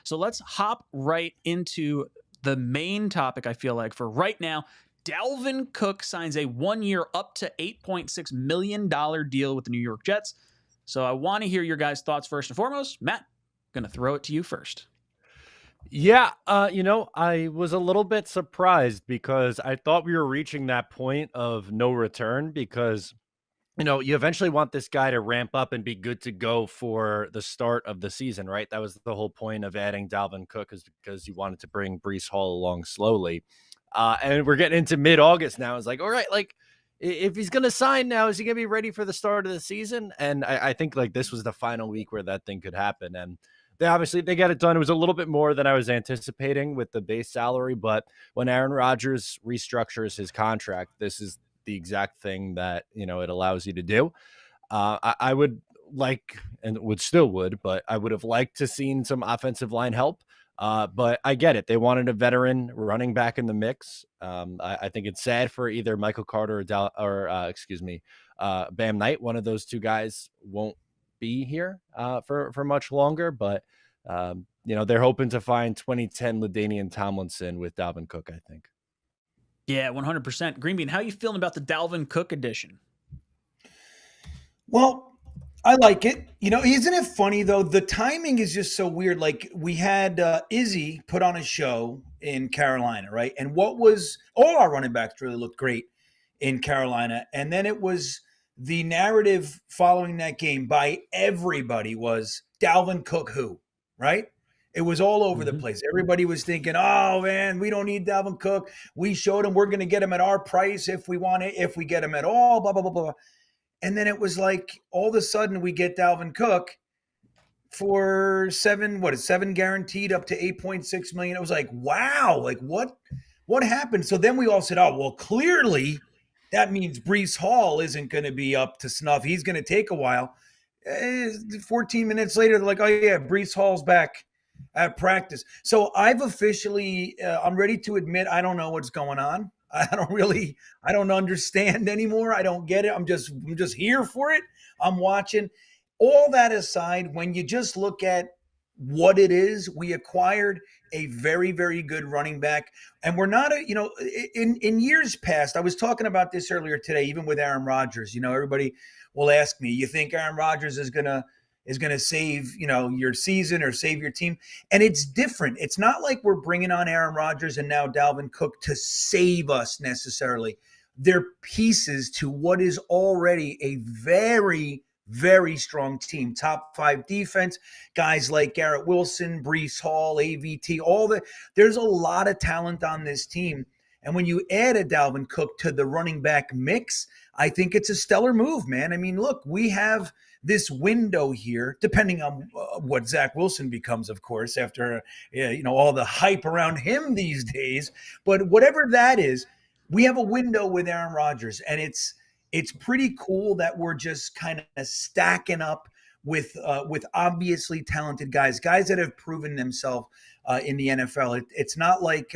So let's hop right into the main topic, I feel like, for right now. Dalvin Cook signs a 1 year up to $8.6 million deal with the New York Jets. So I want to hear your guys' thoughts first and foremost. Matt, going to throw it to you first. Yeah, I was a little bit surprised because I thought we were reaching that point of no return because, you eventually want this guy to ramp up and be good to go for the start of the season, right? That was the whole point of adding Dalvin Cook, is because you wanted to bring Breece Hall along slowly. And we're getting into mid-August now. It's like, all right, like, if he's going to sign now, is he going to be ready for the start of the season? And I think like this was the final week where that thing could happen. And they got it done. It was a little bit more than I was anticipating with the base salary. But when Aaron Rodgers restructures his contract, this is the exact thing that, it allows you to do. I would like, and would, but I would have liked to seen some offensive line help. But I get it. They wanted a veteran running back in the mix. I think it's sad for either Michael Carter or Bam Knight. One of those two guys won't be here for much longer, but they're hoping to find 2010 LaDainian Tomlinson with Dalvin Cook, I think. Yeah, 100%. Greenbean, how are you feeling about the Dalvin Cook edition? Well, I like it. Isn't it funny though? The timing is just so weird. Like we had Izzy put on a show in Carolina, right? And all our running backs really looked great in Carolina. And then it was the narrative following that game by everybody was Dalvin Cook who, right? It was all over the place. Everybody was thinking, oh, man, we don't need Dalvin Cook. We showed him we're going to get him at our price if we want it, if we get him at all, blah, blah, blah, blah. And then it was like all of a sudden we get Dalvin Cook for seven guaranteed up to $8.6 million. It was like, wow, like what happened? So then we all said, oh, well, clearly that means Breece Hall isn't going to be up to snuff. He's going to take a while. 14 minutes later, they're like, oh, yeah, Breece Hall's back at practice. So I've officially, I'm ready to admit I don't know what's going on. I don't understand anymore. I don't get it. I'm just here for it. I'm watching. All that aside, when you just look at what it is, we acquired a very, very good running back. And we're not in years past, I was talking about this earlier today, even with Aaron Rodgers, everybody will ask me, you think Aaron Rodgers is going to save, your season or save your team? And it's different. It's not like we're bringing on Aaron Rodgers and now Dalvin Cook to save us necessarily. They're pieces to what is already a very, very strong team, top 5 defense, guys like Garrett Wilson, Breece Hall, AVT, there's a lot of talent on this team. And when you add a Dalvin Cook to the running back mix, I think it's a stellar move, man. I mean, look, we have this window here, depending on what Zach Wilson becomes, of course, after all the hype around him these days. But whatever that is, we have a window with Aaron Rodgers, and it's pretty cool that we're just kind of stacking up with obviously talented guys that have proven themselves in the NFL. It's not like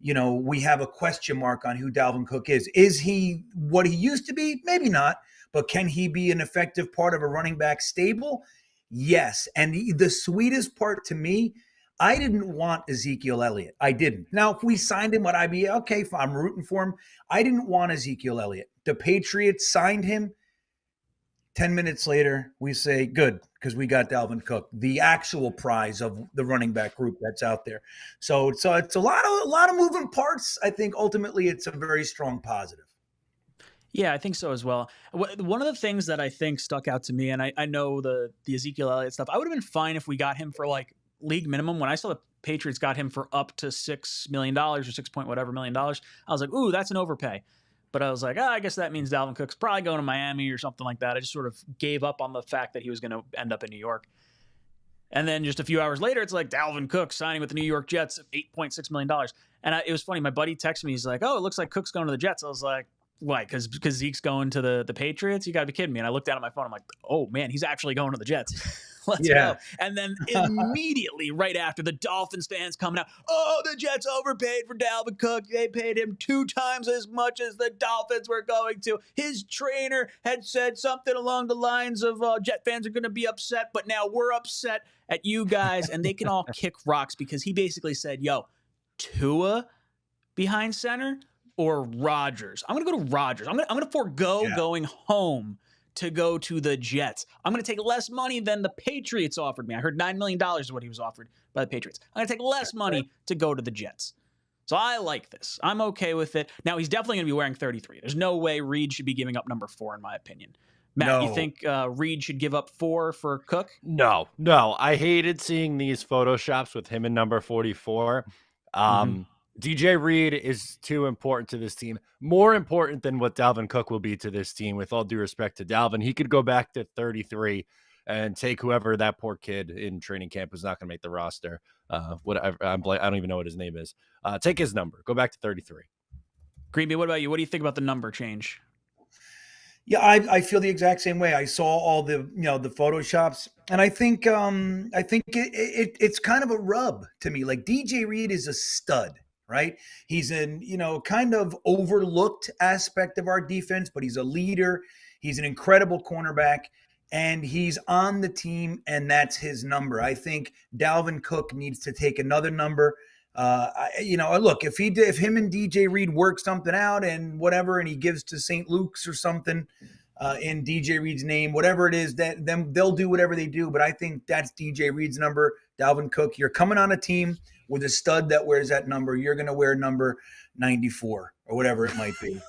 we have a question mark on who Dalvin Cook is. Is he what he used to be? Maybe not. But can he be an effective part of a running back stable? Yes. And the sweetest part to me, I didn't want Ezekiel Elliott. I didn't. Now, if we signed him, would I be okay? I'm rooting for him. I didn't want Ezekiel Elliott. The Patriots signed him. 10 minutes later, we say, good, because we got Dalvin Cook, the actual prize of the running back group that's out there. So it's a lot of moving parts. I think ultimately it's a very strong positive. Yeah, I think so as well. One of the things that I think stuck out to me, and I know the Ezekiel Elliott stuff, I would have been fine if we got him for like league minimum. When I saw the Patriots got him for up to $6 million or 6 point whatever million dollars, I was like, ooh, that's an overpay. But I was like, I guess that means Dalvin Cook's probably going to Miami or something like that. I just sort of gave up on the fact that he was going to end up in New York. And then just a few hours later, it's like Dalvin Cook signing with the New York Jets, $8.6 million. And it was funny. My buddy texted me. He's like, oh, it looks like Cook's going to the Jets. I was like, why? Because Zeke's going to the Patriots? You got to be kidding me. And I looked down at my phone. I'm like, oh, man, he's actually going to the Jets. Let's Yeah. go. And then immediately right after, the Dolphins fans coming out, oh, the Jets overpaid for Dalvin Cook. They paid him 2 times as much as the Dolphins were going to. His trainer had said something along the lines of Jet fans are going to be upset, but now we're upset at you guys. And they can all kick rocks because he basically said, yo, Tua behind center or Rodgers? I'm going to go to Rodgers. I'm going to forego going home to go to the Jets. I'm going to take less money than the Patriots offered me. I heard $9 million is what he was offered by the Patriots. I'm going to take less money to go to the Jets. So I like this. I'm okay with it. Now, he's definitely going to be wearing 33. There's no way Reed should be giving up number 4, in my opinion. Matt, you think Reed should give up 4 for Cook? No. I hated seeing these photoshops with him in number 44. DJ Reed is too important to this team. More important than what Dalvin Cook will be to this team, with all due respect to Dalvin. He could go back to 33 and take whoever that poor kid in training camp who's not going to make the roster. Whatever, I don't even know what his name is. Take his number. Go back to 33. Greenby, what about you? What do you think about the number change? Yeah, I feel the exact same way. I saw all the the photoshops, and I think it's kind of a rub to me. Like, DJ Reed is a stud, right? He's an kind of overlooked aspect of our defense, but he's a leader. He's an incredible cornerback, and he's on the team, and that's his number. I think Dalvin Cook needs to take another number. Look, if him and DJ Reed work something out and whatever, and he gives to St. Luke's or something in DJ Reed's name, whatever it is, that then they'll do whatever they do. But I think that's DJ Reed's number. Dalvin Cook, you're coming on a team with a stud that wears that number. You're going to wear number 94 or whatever it might be.